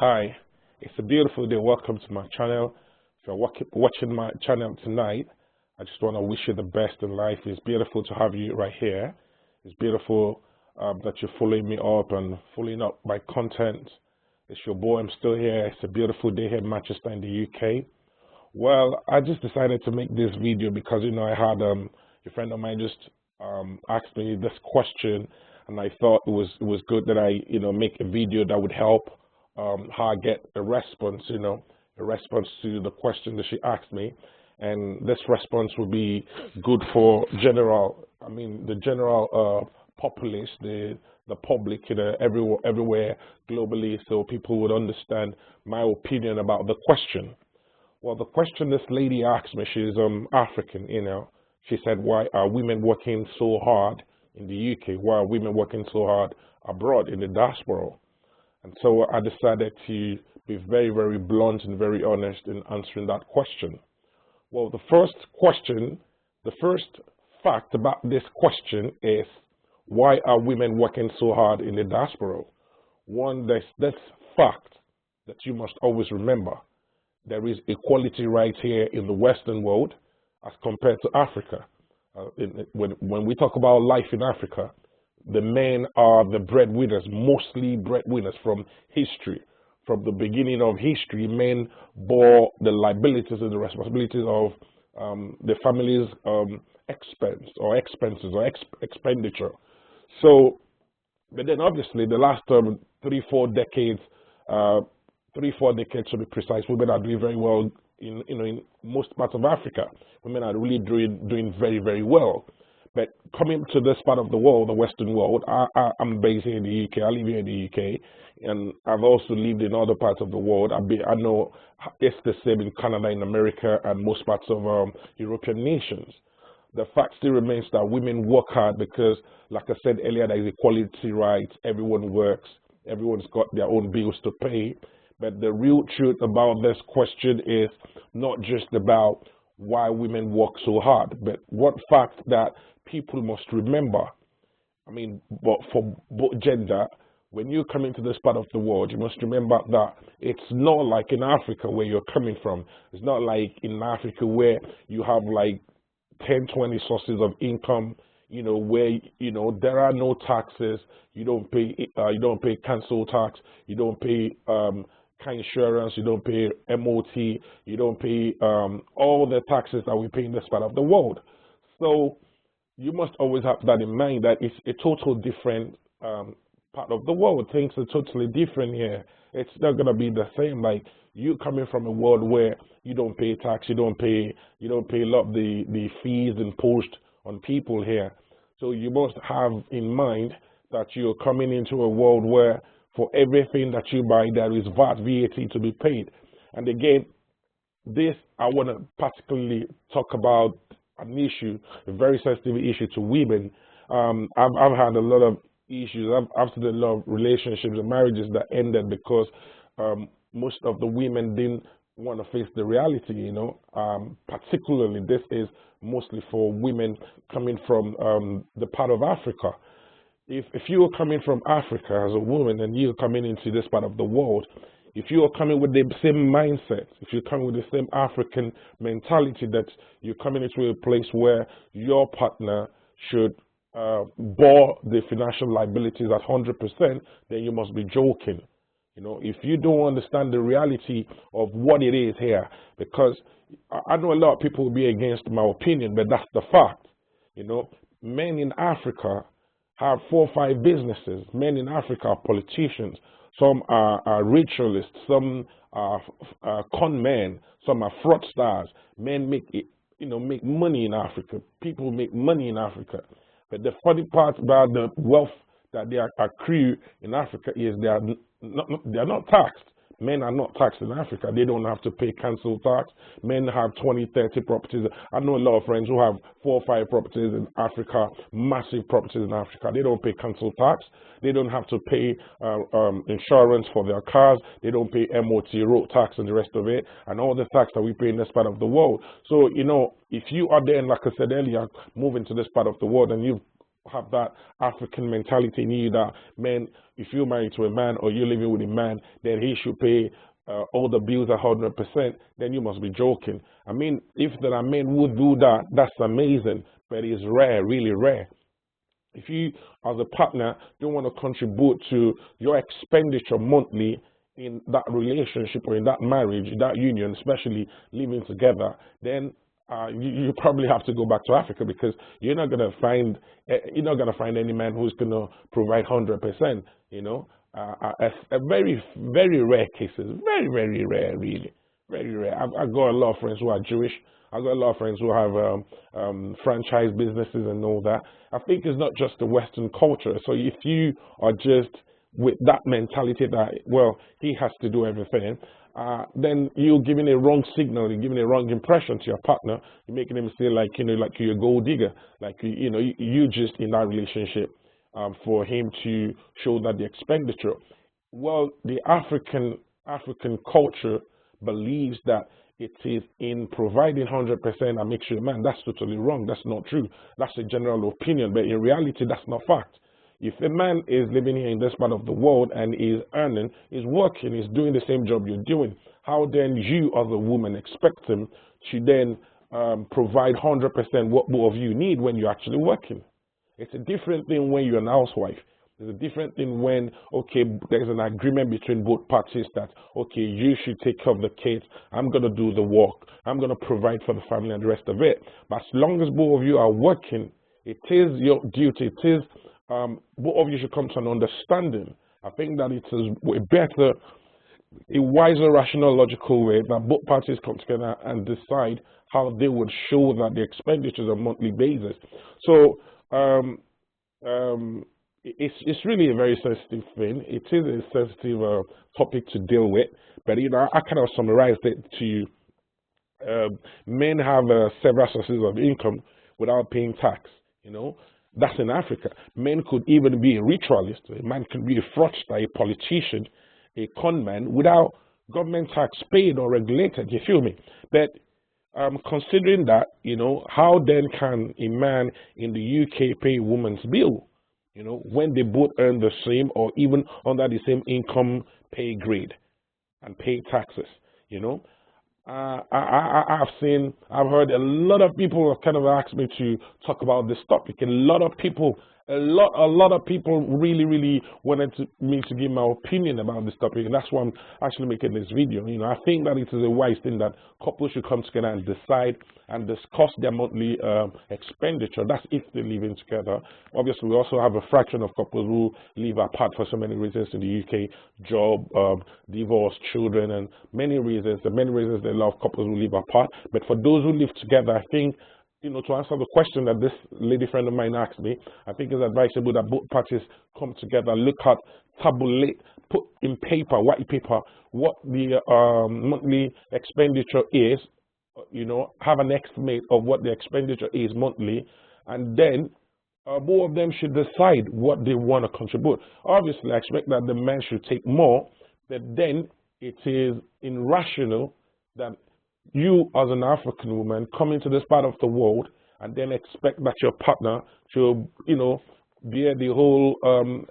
Hi, it's a beautiful day. Welcome to my channel. If you're watching my channel tonight, I just want to wish you the best in life. It's beautiful to have you right here. It's beautiful that you're following me up and following up my content. It's your boy. I'm still here. It's a beautiful day here in Manchester in the UK. Well, I just decided to make this video because, I had a friend of mine just asked me this question, and I thought it was good that I, make a video that would help how I get a response, a response to the question that she asked me. And this response would be good for the general populace, the public, everywhere globally, so people would understand my opinion about the question. Well, the question this lady asked me, she's African, she said, why are women working so hard in the UK? Why are women working so hard abroad in the diaspora? And so I decided to be very, very blunt and very honest in answering that question. Well, the first fact about this question is, why are women working so hard in the diaspora? One, there's this fact that you must always remember. There is equality right here in the Western world as compared to Africa. When we talk about life in Africa, the men are the breadwinners, mostly breadwinners from history. From the beginning of history, men bore the liabilities and the responsibilities of the family's expenditure. So, but then obviously the last 3-4 decades, 3-4 decades to be precise, women are doing very well in most parts of Africa. Women are really doing very, very well. But coming to this part of the world, the Western world, I'm based here in the UK. I live here in the UK, and I've also lived in other parts of the world. I know it's the same in Canada, in America, and most parts of European nations. The fact still remains that women work hard because, like I said earlier, there is equality rights. Everyone works. Everyone's got their own bills to pay. But the real truth about this question is not just about why women work so hard, but what fact that people must remember. But for both gender, when you come into this part of the world, you must remember that it's not like in Africa where you're coming from. It's not like in Africa where you have like 10-20 sources of income, where there are no taxes. You don't pay council tax, you don't pay car insurance, you don't pay MOT, you don't pay all the taxes that we pay in this part of the world. So you must always have that in mind, that it's a total different part of the world. Things are totally different here. It's not going to be the same. Like you coming from a world where you don't pay tax, you don't pay a lot of the fees imposed on people here. So you must have in mind that you're coming into a world where for everything that you buy, there is VAT to be paid. And again, this I want to particularly talk about an issue, a very sensitive issue to women. I've had a lot of issues. I've seen a lot of relationships and marriages that ended because most of the women didn't want to face the reality. Particularly this is mostly for women coming from the part of Africa. If you are coming from Africa as a woman and you're coming into this part of the world, if you are coming with the same mindset, if you're coming with the same African mentality that you're coming into a place where your partner should bear the financial liabilities at 100%, then you must be joking. If you don't understand the reality of what it is here, because I know a lot of people will be against my opinion, but that's the fact. Men in Africa have 4 or 5 businesses. Men in Africa are politicians. Some are ritualists. Some are con men. Some are fraudsters. Men make money in Africa. People make money in Africa. But the funny part about the wealth that they accrue in Africa is they are not taxed. Men are not taxed in Africa. They don't have to pay council tax. Men have 20-30 properties. I know a lot of friends who have 4 or 5 properties in Africa, massive properties in Africa. They don't pay council tax. They don't have to pay insurance for their cars. They don't pay MOT, road tax, and the rest of it, and all the tax that we pay in this part of the world. So, if you are there, and like I said earlier, moving to this part of the world, and you've have that African mentality in you that, man, if you're married to a man or you're living with a man, then he should pay all the bills 100%, then you must be joking. I mean, if there are men who do that, that's amazing, but it's rare, really rare. If you, as a partner, don't want to contribute to your expenditure monthly in that relationship or in that marriage, that union, especially living together, then you probably have to go back to Africa, because you're not gonna find any man who's gonna provide 100%. You know, a very rare cases, very rare, really, very rare. I've got a lot of friends who are Jewish. I've got a lot of friends who have franchise businesses and all that. I think it's not just the Western culture. So if you are just with that mentality that, well, he has to do everything, then you're giving a wrong signal, you're giving a wrong impression to your partner. You're making him feel like, like you're a gold digger, like, you just in that relationship for him to show that the expenditure. Well, the African culture believes that it is in providing 100% and make sure, man, that's totally wrong. That's not true. That's a general opinion, but in reality, that's not fact. If a man is living here in this part of the world and is earning, is working, is doing the same job you're doing, how then you as a woman expect him to then provide 100% what more of you need when you're actually working? It's a different thing when you're an housewife. There's a different thing when, okay, there's an agreement between both parties that, okay, you should take care of the kids, I'm going to do the work, I'm going to provide for the family and the rest of it. But as long as both of you are working, it is your duty, it is, both of you should come to an understanding. I think that it is a better, a wiser, rational, logical way that both parties come together and decide how they would show that the expenditures on a monthly basis. So, it's really a very sensitive thing. It is a sensitive topic to deal with, but I kind of summarized it to you. Men have several sources of income without paying tax. That's in Africa. Men could even be a ritualist. A man could be a fraudster, a politician, a con man without government tax paid or regulated. You feel me? But considering that, how then can a man in the UK pay a woman's bill? When they both earn the same or even under the same income pay grade and pay taxes, I've heard a lot of people have kind of asked me to talk about this topic. A lot of people really wanted me to give my opinion about this topic, and that's why I'm actually making this video. I think that it is a wise thing that couples should come together and decide and discuss their monthly expenditure. That's if they're living together. Obviously, we also have a fraction of couples who live apart for so many reasons in the UK: job, divorce, children, and many reasons. The many reasons they love couples who live apart. But for those who live together, I think, to answer the question that this lady friend of mine asked me, I think it's advisable that both parties come together, look at, tabulate, put in paper, white paper, what the monthly expenditure is, have an estimate of what the expenditure is monthly, and then both of them should decide what they want to contribute. Obviously, I expect that the man should take more, but then it is irrational that you as an African woman come into this part of the world and then expect that your partner to, bear the whole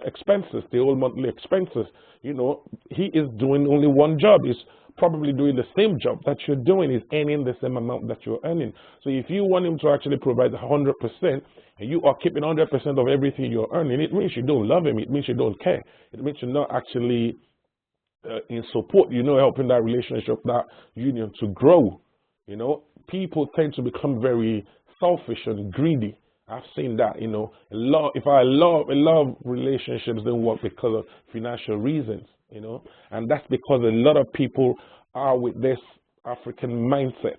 expenses, the whole monthly expenses. He is doing only one job. He's probably doing the same job that you're doing, is earning the same amount that you're earning. So if you want him to actually provide 100% and you are keeping 100% of everything you're earning, it means you don't love him. It means you don't care. It means you're not actually in support, helping that relationship, that union to grow. People tend to become very selfish and greedy. I've seen that, a lot of relationships don't work because of financial reasons, and that's because a lot of people are with this African mindset.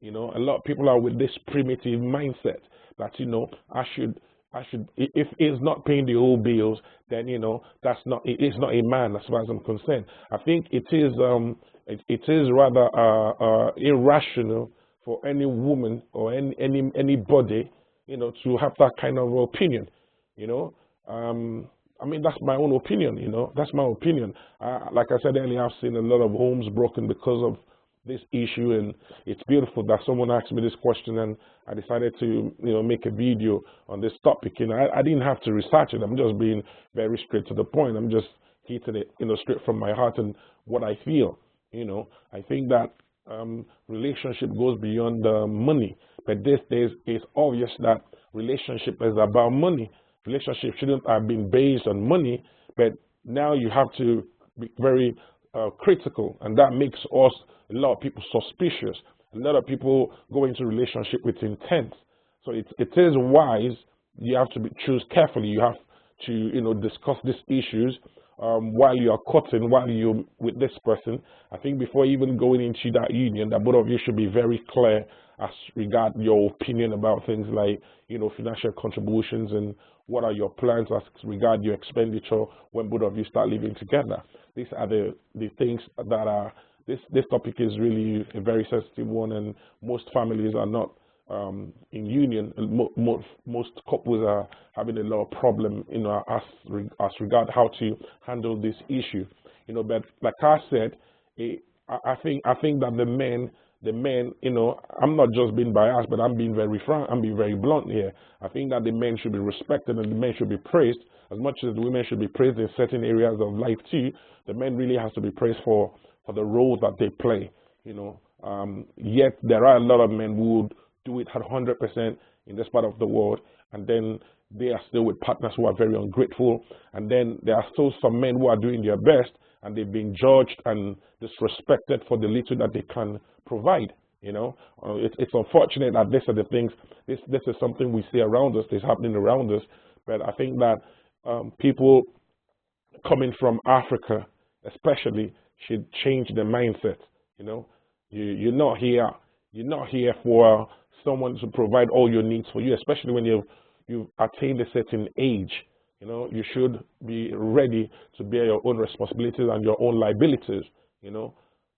A lot of people are with this primitive mindset that, I should, if it's not paying the whole bills, then, it is not a man as far as I'm concerned. I think it is rather irrational for any woman or anybody, to have that kind of opinion, I mean, that's my own opinion, that's my opinion. Like I said earlier, I've seen a lot of homes broken because of this issue, and it's beautiful that someone asked me this question, and I decided to make a video on this topic. I didn't have to research it. I'm just being very straight to the point. I'm just hitting it straight from my heart and what I feel. I think that relationship goes beyond money, but these days it's obvious that relationship is about money. Relationship shouldn't have been based on money, but now you have to be very critical, and that makes a lot of people suspicious. A lot of people go into relationship with intent. So it is wise. You have to choose carefully. You have to discuss these issues while you are courting, while you're with this person. I think before even going into that union, that both of you should be very clear as regard your opinion about things like financial contributions, and what are your plans as regard your expenditure when both of you start living together. These are the things that are, this topic is really a very sensitive one, and most families are not in union. Most couples are having a lot of problem as regard how to handle this issue. But like I said, I think that the men, I'm not just being biased, but I'm being very frank, I'm being very blunt here. I think that the men should be respected and the men should be praised as much as the women should be praised in certain areas of life too. The men really has to be praised for the role that they play. Yet there are a lot of men who would do it at 100% in this part of the world, and then they are still with partners who are very ungrateful, and then there are still some men who are doing their best and they've been judged and disrespected for the little that they can provide. It's unfortunate that these are the things, this is something we see around us, this is happening around us. But I think that people coming from Africa especially should change their mindset. You're not here for someone to provide all your needs for you, especially when you've attained a certain age. You should be ready to bear your own responsibilities and your own liabilities.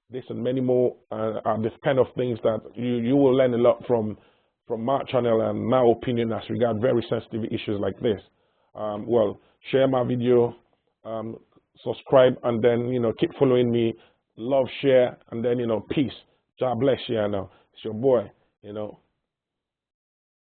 This and many more are the kind of things that you will learn a lot from my channel and my opinion as regard very sensitive issues like this. Well, share my video, subscribe, and then keep following me. Love, share, and then peace. God bless you. It's your boy.